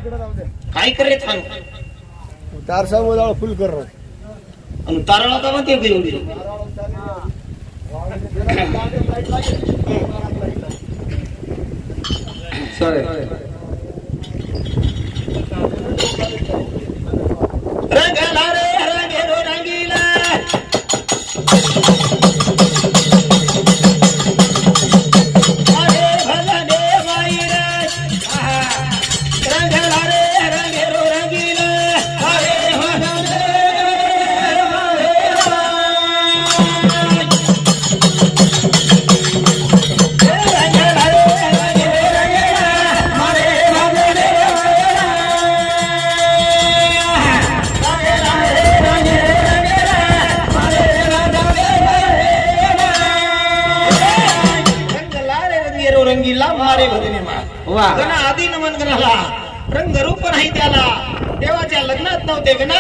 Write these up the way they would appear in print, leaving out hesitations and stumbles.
काय करे थान तार सामोदाळ फुल कर आणि तारळा का म्हणते एवढी सॉरी रंगला रे रंगेरो रंगीला आधी नमन गणाला रंग रूप नाही त्याला देवाच्या लग्नात नव्हते गण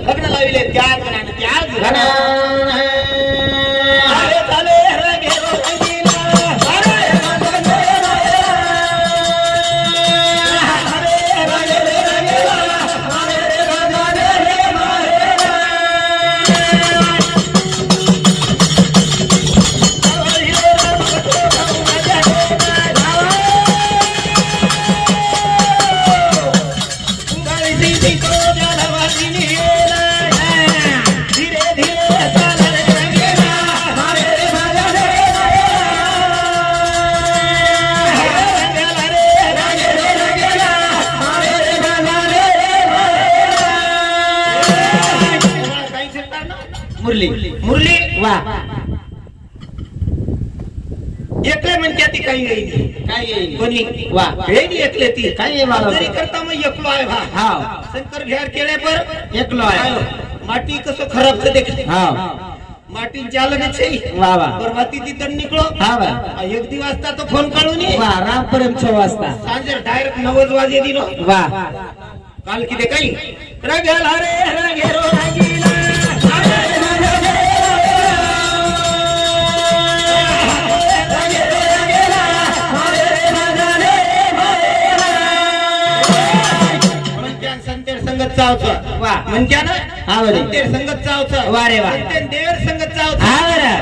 लग्न लाविले त्या गणाने त्याच मुरली वा एकले म्हणते ती काही येईल काय येईल कोणी वा येईल एकले ती काय येईल तरी करता मग एकलो आहे भा हा शंकर घेर केले पर एकलो आहे माटी कसं खराब से देख हा माटी चालन छे वा वा पर माटी ती तर निकलो हा वा एक दिवस वाजता तो फोन काढून वा राम परम 6 वाजता सांजे डायरेक्ट 9 वाजे दिनो वा काल किती काही रंगला रे रंगेरो रंगीला वा म्हणत्या ना संतेर संगत चावचा वा रे वा देवर संगत चावचा हा रे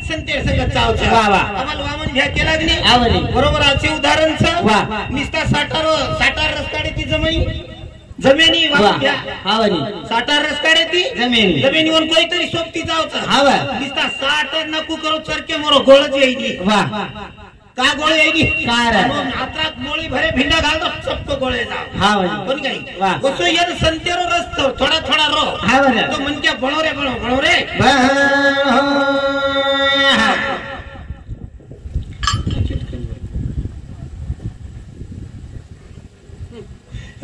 संतेर संगत चावचा वा वा आम्हाला वामन घ्या केला की नाही बरोबर आचे उदाहरण वा निस्ता साटार रस्ताडे ती जमिनी वामन घ्या हा वरी साटार रस्ताडे ती जमिनीवर कोणीतरी सोबती जावचा हा वा निस्ता साट नको करो चरके मोरो गोळच येईनी वा का गोळे येगी काय रे आत्रात मोळी भरे भिंडा घाल दो सबको गोळे जाव हा भाई कोण काही कसो ये संतेरो रस्तो थोडा थोडा रो हा बरे तो मन क्या बणो रे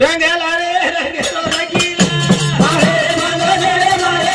रंगला रे रंगेरो रंगीला मारे मारे मारे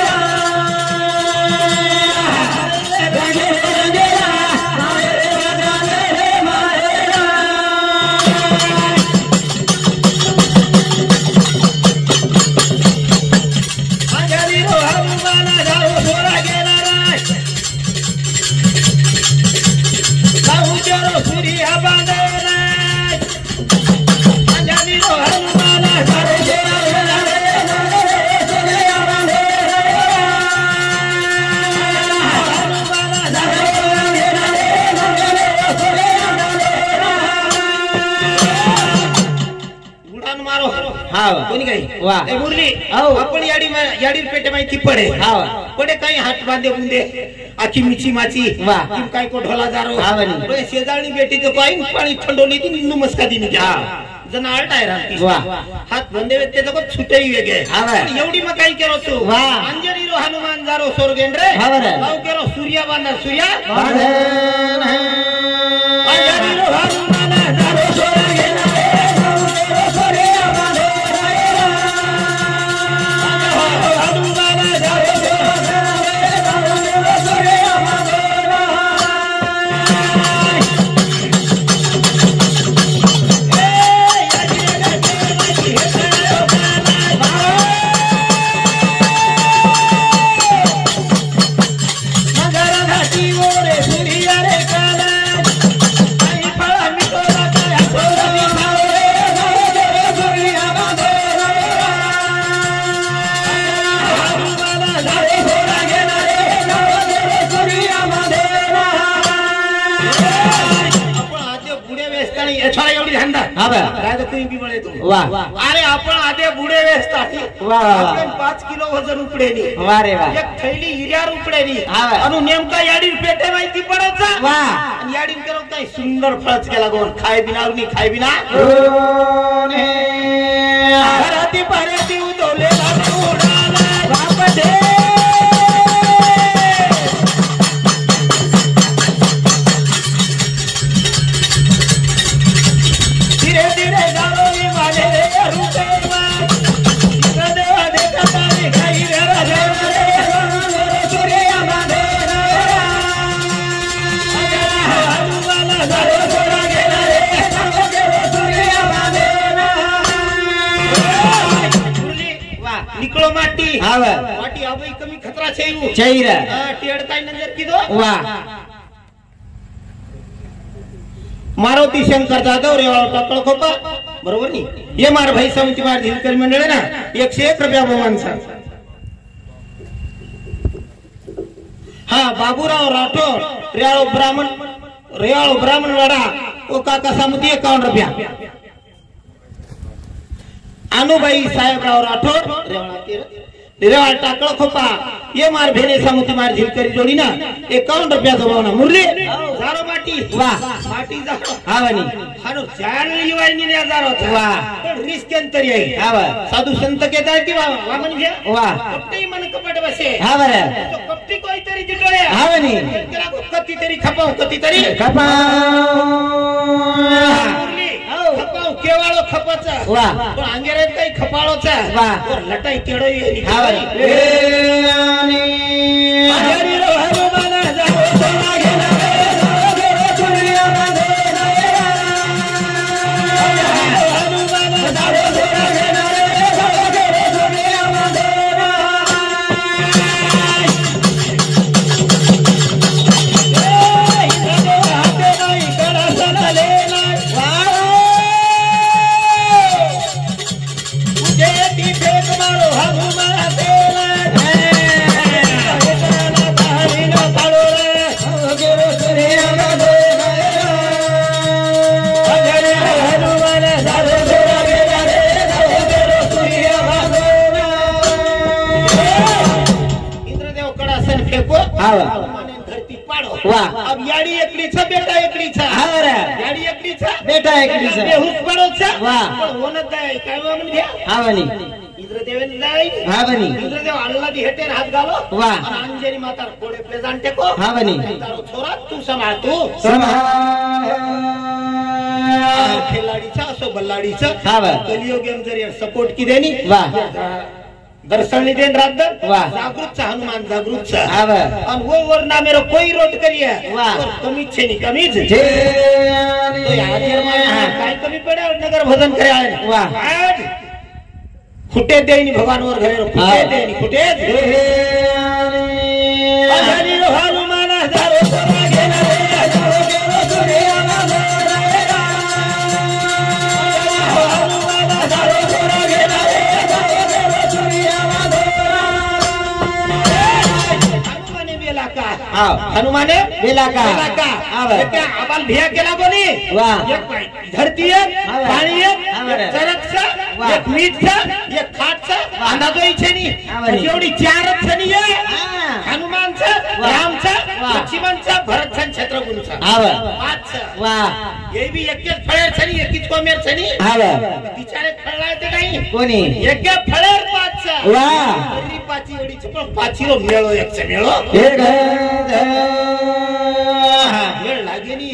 कोणी काही वा मुरली आपण याडी पेटे माहिती पडे पडे काही हात बांधे बुंदे आखी मिची माची वा काय को ढोला जारो शेजारणी बेटी तो काही पाणी थंडोली ती नमस्कार दिनी घ्या जण आळटाय राहती वा हात बंदे ते तो छुटेई वेगे एवढी मग काही केलो तू वा अंजनी रो हनुमान जारो सोरगेंद्रे लाव केलो सूर्या बांधा सूर्या अंजनी रो हनुमान जारो सोरगेंद्रे फळा काय तर तुम्ही बी म्हणे तू वा अरे आपण आधे बुडे वेचतात वा वा 5 किलो वजन उपडेनी वा रे वा एक थैली हिऱ्यावर उपडेनी हा. आणि नेमका याडी पेटे माहिती पडायचा वा आणि याडी करत काय सुंदर फळच केला गोन खाय बिना नाही खाय बिना घराती पाण्याती उदवलेला उडाला बाप दे धीरे धीरे जारो मी माझे रुपये देवा देखता काही राजा सूर्य माझे निकलो माटी माटी अबई कमी खतरा छेयू चैर टेड़ काय नजर कीधो वा मारुती शंकर जाधव रेवाळ टाकळ खोपा बरोबर नी ये मार भाई समिती मार धिलकर मंडळ ना 101 रुपया भवानचा हा बाबूराव राठोड रेवाळ ब्राह्मण वाडा ओ काका समिती 51 रुपया अनुबाई साहेबराव राठोड रेवाळ टाकळ खोपा ये मार भेने समिती मार झिलकरी जोडी ना 51 रुपया जमावना मुरली जारो माटी वा माटी जारो हावनी हानो जान युवानी ने जारो वा पण रिस्क अंतरी आहे हाव साधू संत केदार की वामन घे वा कपटी मन कपट बसे हाव रे तो कपटी कोई तरी जिटोळे हावनी केला को कती तरी खपाव कती तरी कपा मुरली खपाव केवाळो खपाचा वा पण अंगेरे काही खपाळोचा वा और लटाई केडो येली हाव हरी रो हनुमान जाओ सोना घेना धरती पाडो वा अब याडी एकलीचा बेटा एकलीचा हाव रे याडी एकलीचा बेटा एकलीचा बेहुस पडोचा वा पण होणत आहे काय म्हणून घ्या हावनी इंद्रदेवन जाई हावनी इंद्रदेव अल्लाह दी हेटेर हात घालो वा अंजनी माता कोडे प्लेजान टेको हावनी तारो छोरा तू सांभाळ तू खिलाडीचा असो बल्लाडीचा हाव कलियो गेम जरी सपोर्ट की देनी वा दर्शन देन रात वा जागृत हनुमान जागृत हाव और वो वरना मेरो कोई रोट करिए वा और कमी छे नी कमी जे तो काय कमी पड़े और नगर भजन करे आए वा आज फुटे देनी भगवान और घरे फुटे देनी फुटे हरि हनुमान हजारो सोना घेना हनुमाने बेला का क्या आबाल भिया केला कोणी वाह धरती पाणी एक मीठचा एक खाटचा अंदाजो इच्छेनी एवढी चारच छनी हनुमानचा रामचा लक्ष्मणचा भरतचा छत्रगुणचा पाच वाह हे बी एकच फळेर छनी एकच कोमेर छनी बिचारे फळला ते नाही कोणी एक फळेर पाचचा वाह तरी पाची एवढीच पण पाचीरो मेळो एकच मेळो मेळ लागेनी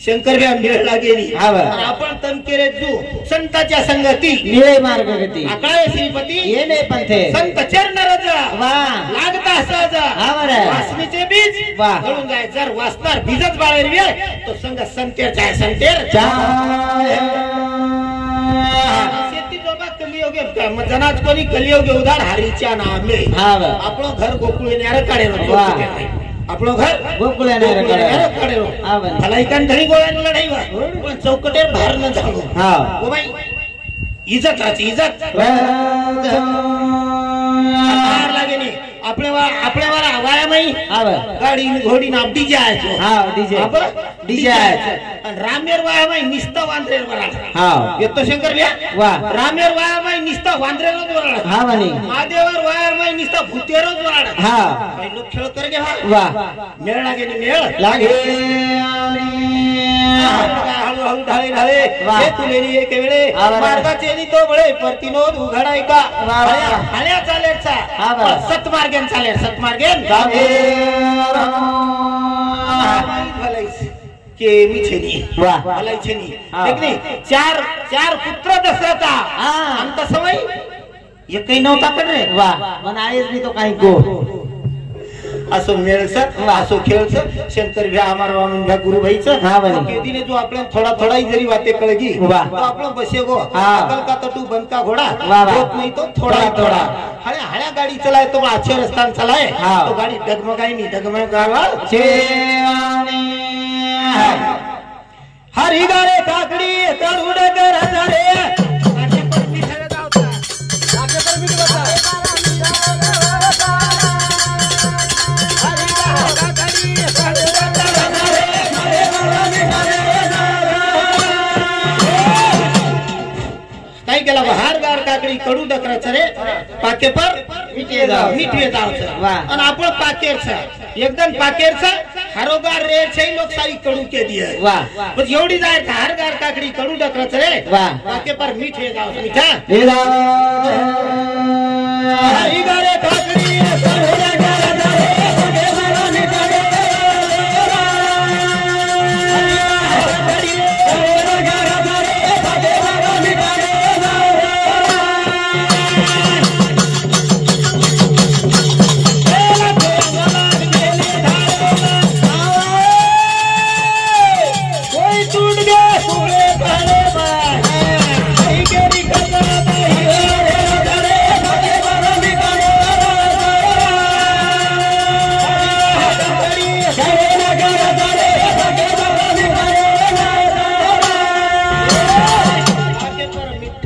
शंकर व्या मेळ लागेनी आपण तनकेरे जू संताच्या संगती निळे मार्ग गती आकाळे श्रीपती येणे पंथे संत चरण रज वाह लागता सहज वासनीचे बीज गळून जाय जर वासणार बीजच बाळेर वेळ तो संग संतेर जाय संतेर शेती जोबा कलियोग जनाच कोणी कलियोग उदार हरीच्या नामे आपलं घर गोकुळ न्यार काढे आपलं घर गोकुळ न्यार काढे भलाईकान धरी गोळ्यान लढाई पण चौकटेर भार न झालो हो बाई इज्जत राहते इज्जत लागेनी आपल्याला वाया माई गाडी घोडी ना डीजे आहे डीजे आहे आणि रामेर वाया माई निस्ता वांद्रेर वराड हा येतो शंकर भ्या वा रामेर वाया माई निस्ता वांद्रेर वराड हा म्हणे महादेवर वाया माई निस्ता भूतेर वराड हा काही लोक खेळ कर घ्या वा मेळ लागे नि मेळ लागे हळूहळू ढाळे ढाळे वा. हे तुलेली एक वेळे आवा. मार्गाचे नि तो बळे परतीनोद उघडाय का वा, वा. हाण्या चालेरचा आवा. सतमार्गेन चालेर सतमार्गेन लागे के मी छेनी वा मलाई छेनी हा. एक नाही चार पुत्र दशरथा हा. आमचा समय एकही नव्हता पण रे वा पण आहेच नाही तो काही गो असो मेळचं असो खेळचं शंकर भ्या अमर वामन भ्या गुरुभाईचं हा म्हणे. केदीने जो आपल्याला थोडा थोडा जरी वाते कळगी वा. तो आपण बसे गो हा. अकल का तटू बनका घोडा वा, वा. होत नाही तो थोडा थोडा हळ्या गाडी चलाय तो अच्छे रस्तान चलाय हा. तो गाडी डगमगाई नाही डगमगावा हरी गारे काकडी तरुड कर रे काय केला हार गार काकडी कडू डकराच रे पाके पर मिठे जाव. मिठे जावचं वा. आणि आपण पाकेरचा एकदम पाकेरचा हारोगार रे छै लोक सारी कडू के दिए वा बस एवढी जाय हार गार काकडी कडू डकराच रे वा. पाके पर मिठे जावचं मिठा हे राम हरी गारे काकडी कडू डकराच रे पाके पर मिठे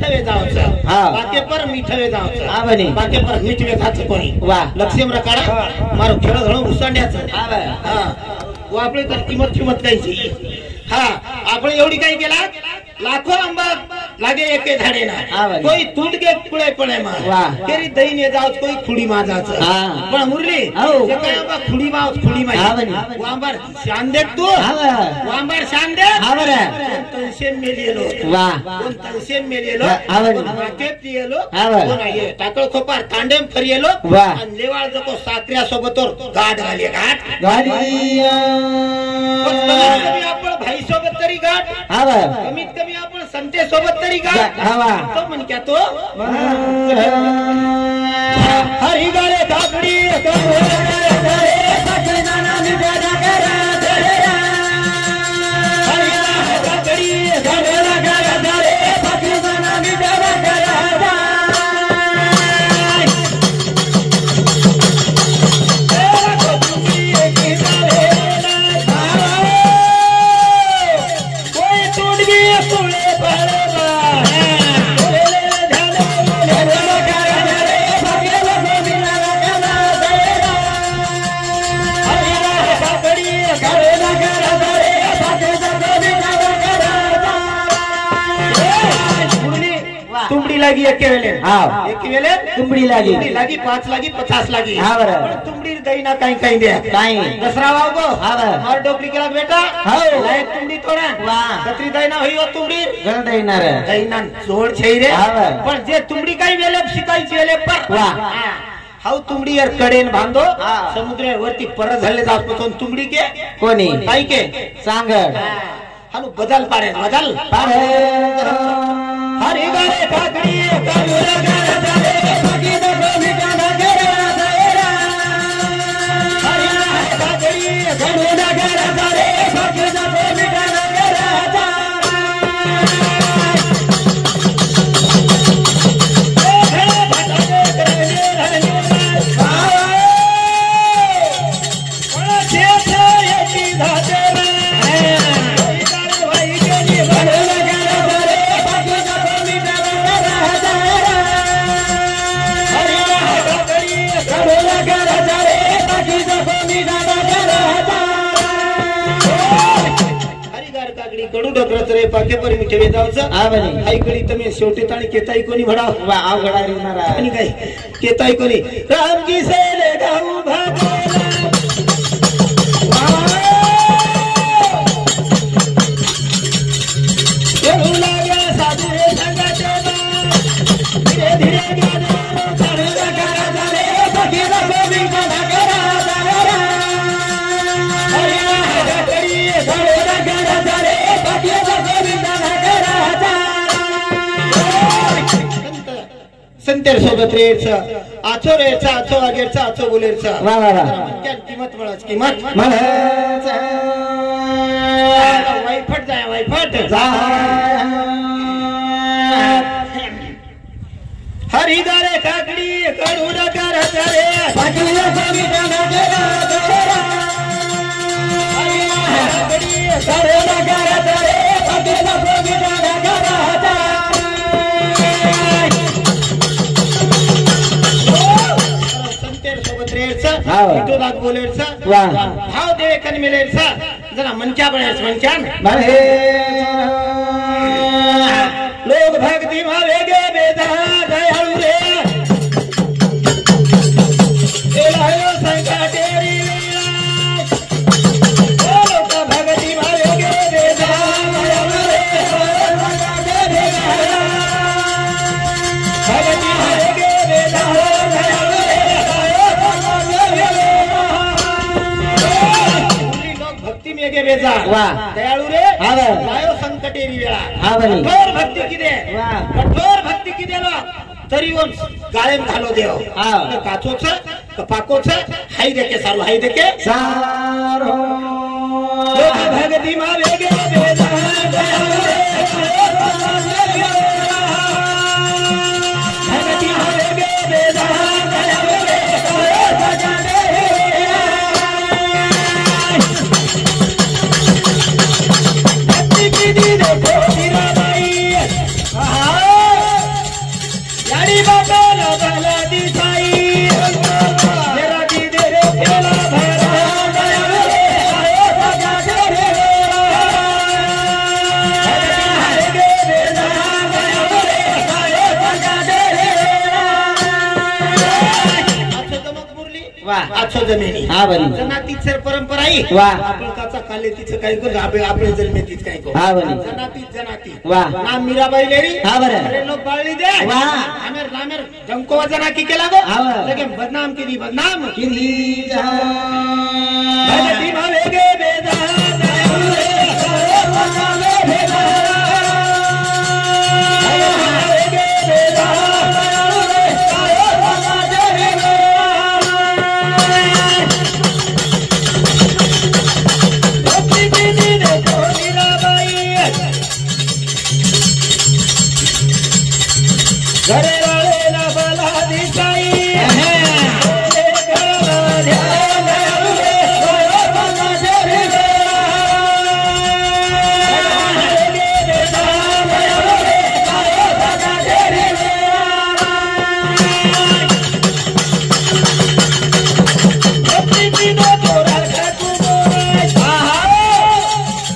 बाके पर मिठवे जावचं हा म्हणे. बाके पर मिठवे खायचं कोणी वा. लक्ष्यम रकाडा मारो खेळ घालून उसंड्याचं हा बा. हा व आपले तर किंमत कायची हा आपण एवढी काही केला लाखो आंबा लागे एके झाडे हा ना बरं. कोई तूट के पुळे पळे मा वा. तेरी दही ने जावच कोई खुडी मा जाच हा. पण मुरली हो. जे काय आंबा खुडी मा खुडी मा हा बरं. वांबार शान देत तू हा बा. वांबार शान दे हा बरं. तनशे मेलेलो वा कोण तनशे मेलेलो हा बरं. कोण माकेत येलो हा बरं. कोण आहे टाकळ खोपार तांडेम फरियलो वा. आणि लेवाळ जको साकऱ्या सोबतोर गाठ घाली गाठ गाडी कमी आपण भाई सोबत तरी गाठ हा बा. कमीत कमी आपण संते सोबत तरी गाठ हा बा. तो म्हण क्या तो हरी गाले काकडी तुमड़ी लागी एके वेले हाँ। एके वेले तुमड़ी लागी। तुमड़ी लागी 5 लागी 50 लागी हाँ बरं। पण तुमड़ी दही ना काही काही दे काही। दसरा वाव गो हाँ बरं। मार डोकरी केला बेटा हाँ। लायक तुमड़ी थोड़ा वाह। कतरी दही ना होई हो तुमड़ी गण येणार दही ना जोड छै रे हाँ बरं। पण जे तुमड़ी काही वेले शिकायची वेले पर वाह। हाऊ तुमड़ी यार कडेन बांधो हाँ। समुद्रावरती परत झाले जाऊन तुमड़ी के कोणी काही के सांगड हानु बदल पारे बदल अरे हरी गाले काकडी कालुरा गाला जाले बाकी दगो मिटाना गेरा जायरा हरी गाले काकडी कालुरा गाला जाले बाकी दगो मिटाना गेरा जा हे भटाले करले रहने वाला छे येची धातेरा भाई के लिए उडकरच रे पाके पर मी ठेवे जावचं हा बनी ऐकली तुम्ही शेवटी ताणी केताई कोणी भडाव वा अवघडा येणार आणि काय केताई कोणी राम की सेले गाऊ भागेला येऊ लागला साधू रे संगाचे धीरे धीरे गाणे चालू करा झाले सखीला गोविंद नगरा जागरा हरी हरी चालू करा झाले सखीला गोविंद नगरा संतेर सोबत रेचा आचो रेचा आचो आगेरचा आचो गुलेरचा वा वा वा क्या किंमत मळाच किंमत मला वाईफट जाय वाईफट हरी दारे काकडी कडू नकार रे पाटील गोविंद नगरा जागरा हरी काकडी कडू नकार रे पाटील गोविंद नगरा वा भाव देवे कन मिळेलचा जरा मनक्या बनायचं मनक्यान लोक भक्ती भावे गे बेदा दयाळू रे एलायो संकटेरी लोक भक्ती भावे गे बेदा दयाळू रे भक्ती भावे गे बेदा दयाळू रे भक्ती मेगे बेजा वा दयाळू रे हा लायो संकटेरी वेळा हा बनी कठोर भक्ती किदे वा कठोर भक्ती किदे ना तरी वो गाळेम घालो देव हा काचोच पाकोच हाई देके सारू हाई देके सारो लोक भक्ती मा वेगे बेजा दयाळू रे भक्ती मा वेगे बेजा दयाळू रे याडी बाबा ना भला दिसाई जरा दी दे रे खेला भरा दयाळू रे आयो सजा दे रे गे बेजा दयाळू रे आयो सजा दे रे आजो दमक मुरली वा आजो जमिनी हा बनी जनातीच परंपरा आहे वा आपण काचा काले तिचं काही करू आपले जन्मेतीच काही करू हा बनी जनाती वा नाम मीराबाई लेरी हा बरं अरे लोक बाळली दे वा आमेर लामेर जमको वजना की केला गो हा बरं लेकिन बदनाम की बदनाम किली जा भगती भावे गे बेदा दयाळू रे भगवान भेदा भावे गे बेदा दयाळू रे आयो भगवान भेदा भक्ती की दे तो मीराबाई घरे राळे ना भला दिसाई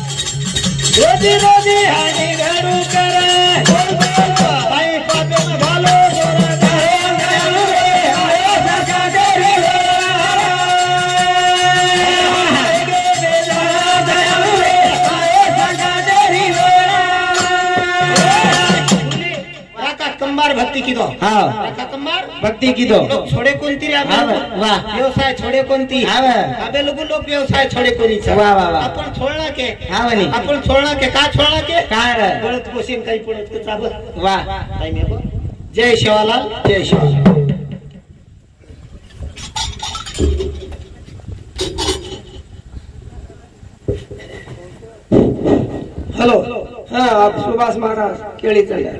रोजी रोजी हानी घरू करे बाई पापे में भालो जोरा दयाळू रे आयो सजा दे रे गे बेजा दयाळू रे आयो सजा दे रे राका कंबार भक्ती की दो हा राका कंबार भक्ती की दो लोक छोडे कोणती रे हा आपण वा व्यवसाय छोडे कोणती हा अबे लोक व्यवसाय छोडे कोणीचा वा वा वा आपण छोडना के हा बनी आपण छोडना के का छोडना के काय रे पळत पोशीन काही पळत चाब वा टाइम आहे बघ. जय शिवालाल जय शिवालाल हॅलो हा आप सुभाष महाराज केळी चढल्या